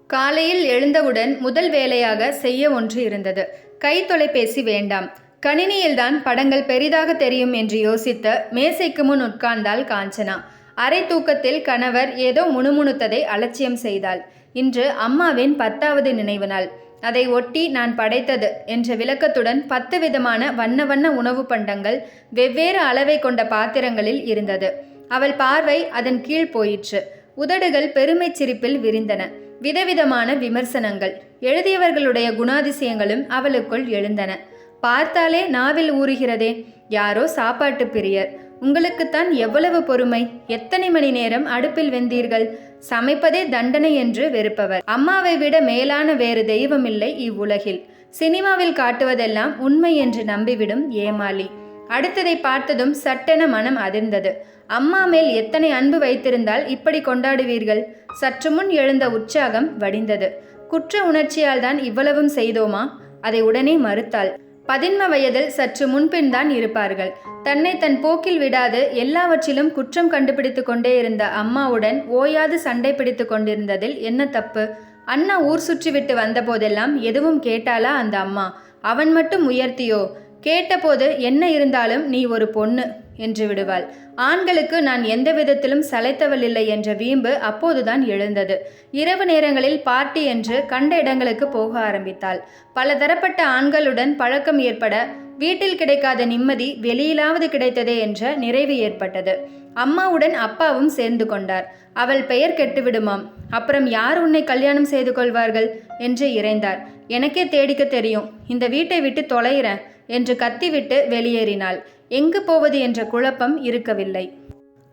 காலையில் எழுந்தவுடன் முதல் வேலையாக செய்ய ஒன்று இருந்தது. கை தொலைபேசி வேண்டாம், கணினியில்தான் படங்கள் பெரிதாக தெரியும் என்று யோசித்து மேசைக்கு முன் உட்கார்ந்தாள் காஞ்சனா. அரை தூக்கத்தில் கணவர் ஏதோ முணுமுணுத்ததை அலட்சியம் செய்தாள். இன்று அம்மாவின் 10வது நினைவு நாள். அதை ஒட்டி நான் படைத்தது என்ற விளக்கத்துடன் 10 விதமான வண்ண வண்ண உணவு பண்டங்கள் வெவ்வேறு அளவை கொண்ட பாத்திரங்களில் இருந்தது. அவள் பார்வை அதன் கீழ் போயிற்று. உதடுகள் பெருமை சிரிப்பில் விரிந்தன. விதவிதமான விமர்சனங்கள், எழுதியவர்களுடைய குணாதிசயங்களும் அவளுக்குள் எழுந்தன. பார்த்தாலே நாவில் ஊறுகிறதே. யாரோ சாப்பாட்டு பிரியர். உங்களுக்குத்தான் எவ்வளவு பொறுமை! எத்தனை மணி நேரம் அடுப்பில் வெந்தீர்கள்? சமைப்பதே தண்டனை என்று வெறுப்பவர். அம்மாவை விட மேலான வேறு தெய்வமில்லை இவ்வுலகில். சினிமாவில் காட்டுவதெல்லாம் உண்மை என்று நம்பிவிடும் ஏமாளி. அடுத்ததை பார்த்ததும் சட்டென மனம் அதிர்ந்தது. அம்மா மேல் எத்தனை அன்பு வைத்திருந்தால் இப்படி கொண்டாடுவீர்கள்? சற்று முன் எழுந்த உற்சாகம் வடிந்தது. குற்ற உணர்ச்சியால் தான் இவ்வளவும் செய்தோமா? அதை உடனே மறுத்தாள். 10 வயதில் சற்று முன்பின் தான் இருப்பார்கள். தன்னை தன் போக்கில் விடாது எல்லாவற்றிலும் குற்றம் கண்டுபிடித்து கொண்டே இருந்த அம்மாவுடன் ஓயாது சண்டை பிடித்து கொண்டிருந்ததில் என்ன தப்பு? அண்ணா ஊர் சுற்றிவிட்டு வந்த போதெல்லாம் எதுவும் கேட்டாளா அந்த அம்மா? அவன் மட்டும் உயர்த்தியோ? கேட்டபோது என்ன இருந்தாலும் நீ ஒரு பொண்ணு என்று விடுவாள். ஆண்களுக்கு நான் எந்த விதத்திலும் சளைத்தவள் இல்லை என்ற வீம்பு அப்போதுதான் எழுந்தது. இரவு நேரங்களில் பார்ட்டி என்று கண்ட இடங்களுக்கு போக ஆரம்பித்தாள். பல தரப்பட்ட ஆண்களுடன் பழக்கம் ஏற்பட வீட்டில் கிடைக்காத நிம்மதி வெளியிலாவது கிடைத்ததே என்ற நிறைவு ஏற்பட்டது. அம்மாவுடன் அப்பாவும் சேர்ந்து கொண்டார். அவள் பெயர் கெட்டுவிடுமாம். அப்புறம் யார் உன்னை கல்யாணம் செய்து கொள்வார்கள் என்று இறைந்தார். எனக்கே தேடிக்க தெரியும், இந்த வீட்டை விட்டு தொலைகிறேன் என்று கத்திவிட்டு வெளியேறினாள். எங்கு போவது என்ற குழப்பம் இருக்கவில்லை.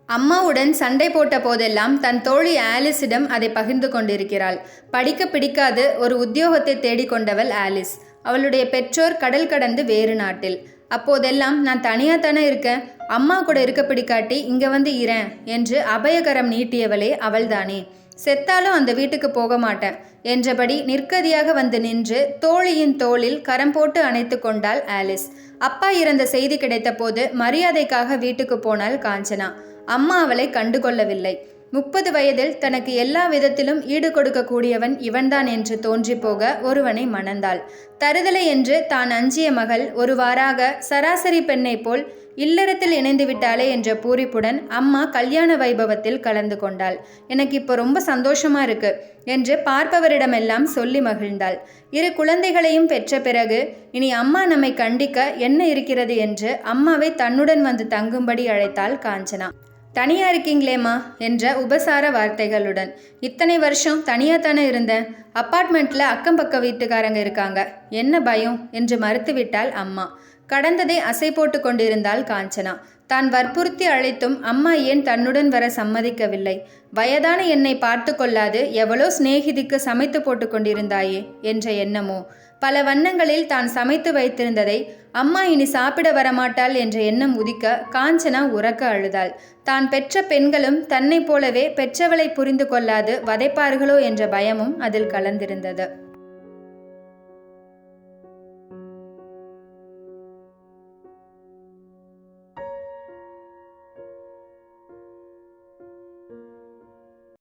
அம்மாவுடன் சண்டை போட்ட போதெல்லாம் தன் தோழி ஆலிஸிடம் அதை பகிர்ந்து கொண்டிருக்கிறாள். படிக்க பிடிக்காது ஒரு உத்தியோகத்தை தேடிக்கொண்டவள் ஆலிஸ். அவளுடைய பெற்றோர் கடல் கடந்து வேறு நாட்டில். அப்போதெல்லாம் நான் தனியாத்தானே இருக்கேன், அம்மா கூட இருக்க பிடிக்காட்டி இங்கே வந்து இரேன் என்று அபயகரம் நீட்டியவளே அவள்தானே. செத்தாலும் அந்த வீட்டுக்கு போக மாட்டேன் என்றபடி நிற்கதியாக வந்து நின்று தோழியின் தோளில் கரம் போட்டு அணைத்து கொண்டாள் ஆலிஸ். அப்பா இறந்த செய்தி கிடைத்த போது மரியாதைக்காக வீட்டுக்கு போனாள் காஞ்சனா. அம்மா அவளை கண்டுகொள்ளவில்லை. 30 வயதில் தனக்கு எல்லா விதத்திலும் ஈடு கொடுக்கக்கூடியவன் இவன்தான் என்று தோன்றி போக ஒருவனை மணந்தாள். தருதலை என்று தான் அஞ்சிய மகள் ஒருவாறாக சராசரி பெண்ணை போல் இல்லறத்தில் இணைந்து விட்டாளே என்ற பூரிப்புடன் அம்மா கல்யாண வைபவத்தில் கலந்து கொண்டாள். எனக்கு இப்போ ரொம்ப சந்தோஷமா இருக்கு என்று பார்ப்பவரிடமெல்லாம் சொல்லி மகிழ்ந்தாள். 2 குழந்தைகளையும் பெற்ற பிறகு இனி அம்மா நம்மை கண்டிக்க என்ன இருக்கிறது என்று அம்மாவை தன்னுடன் வந்து தங்கும்படி அழைத்தாள் காஞ்சனா. தனியா இருக்கீங்களேம்மா என்ற உபசார வார்த்தைகளுடன். இத்தனை வருஷம் தனியாத்தானே இருந்தேன். அப்பார்ட்மெண்ட்ல அக்கம் பக்க வீட்டுக்காரங்க இருக்காங்க, என்ன பயம் என்று மறுத்துவிட்டாள் அம்மா. கடந்ததை அசை போட்டு கொண்டிருந்தாள் காஞ்சனா. தான் வற்புறுத்தி அழைத்தும் அம்மா ஏன் தன்னுடன் வர சம்மதிக்கவில்லை? வயதான என்னை பார்த்து கொள்ளாது எவ்வளோ சிநேகிதிக்கு சமைத்து போட்டு கொண்டிருந்தாயே என்ற எண்ணமோ? பல வண்ணங்களில் தான் சமைத்து வைத்திருந்ததை அம்மா இனி சாப்பிட வரமாட்டாள் என்ற எண்ணம் உதிக்க காஞ்சனா உறக்க அழுதாள். தான் பெற்ற பெண்களும் தன்னை போலவே பெற்றவளை புரிந்து கொள்ளாது வதைப்பார்களோ என்ற பயமும் அதில் கலந்திருந்தது.